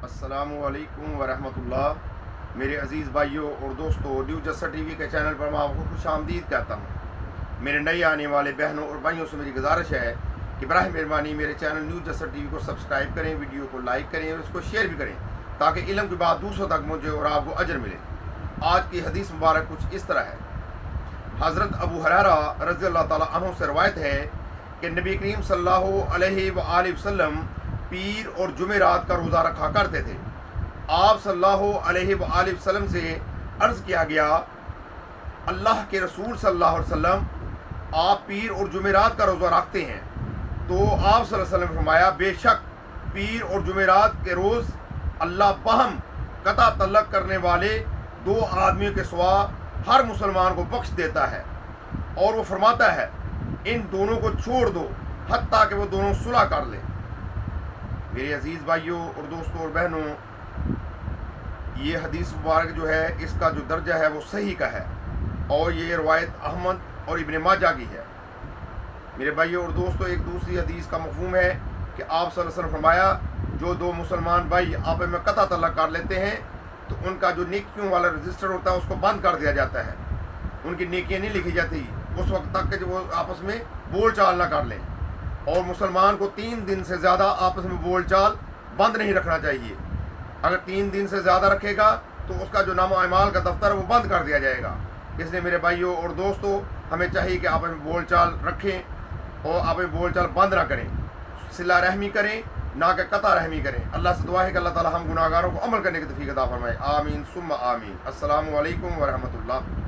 السلام علیکم ورحمۃ اللہ۔ میرے عزیز بھائیوں اور دوستوں، نیو جسر ٹی وی کے چینل پر میں آپ کو خوش آمدید کہتا ہوں۔ میرے نئے آنے والے بہنوں اور بھائیوں سے میری گزارش ہے کہ براہ مہربانی میرے چینل نیو جسر ٹی وی کو سبسکرائب کریں، ویڈیو کو لائک کریں اور اس کو شیئر بھی کریں تاکہ علم کی بات دوسروں تک مجھے اور آپ کو اجر ملے۔ آج کی حدیث مبارک کچھ اس طرح ہے۔ حضرت ابو ہریرہ رضی اللہ تعالیٰ عنہ سے روایت ہے کہ نبی کریم صلی اللہ علیہ وآلہ وسلم پیر اور جمعرات کا روزہ رکھا کرتے تھے۔ آپ صلی اللہ علیہ وآلہ وسلم سے عرض کیا گیا، اللہ کے رسول صلی اللہ علیہ وسلم، آپ پیر اور جمعرات کا روزہ رکھتے ہیں؟ تو آپ صلی اللہ علیہ وسلم نے فرمایا، بے شک پیر اور جمعرات کے روز اللہ باہم قطع تعلق کرنے والے دو آدمیوں کے سوا ہر مسلمان کو بخش دیتا ہے، اور وہ فرماتا ہے ان دونوں کو چھوڑ دو حتیٰ کہ وہ دونوں صلح کر لیں۔ میرے عزیز بھائیوں اور دوستوں اور بہنوں، یہ حدیث مبارک جو ہے اس کا جو درجہ ہے وہ صحیح کا ہے، اور یہ روایت احمد اور ابن ماجہ کی ہے۔ میرے بھائیوں اور دوستوں، ایک دوسری حدیث کا مفہوم ہے کہ آپ صلی اللہ علیہ وسلم فرمایا، جو دو مسلمان بھائی آپس میں قطع تعلق کر لیتے ہیں تو ان کا جو نیکیوں والا رجسٹر ہوتا ہے اس کو بند کر دیا جاتا ہے، ان کی نیکیاں نہیں لکھی جاتی اس وقت تک کہ وہ آپس میں بول چال نہ کر لیں، اور مسلمان کو 3 دن سے زیادہ آپس میں بول چال بند نہیں رکھنا چاہیے۔ اگر 3 دن سے زیادہ رکھے گا تو اس کا جو نام و اعمال کا دفتر ہے وہ بند کر دیا جائے گا۔ اس لیے میرے بھائیوں اور دوستوں، ہمیں چاہیے کہ آپس میں بول چال رکھیں اور آپس میں بول چال بند نہ کریں، صلہ رحمی کریں نہ کہ قطع رحمی کریں۔ اللہ سے دعا ہے کہ اللہ تعالی ہم گناہ گاروں کو عمل کرنے کی توفیق عطا فرمائے۔ آمین ثم آمین۔ السلام علیکم ورحمۃ اللہ۔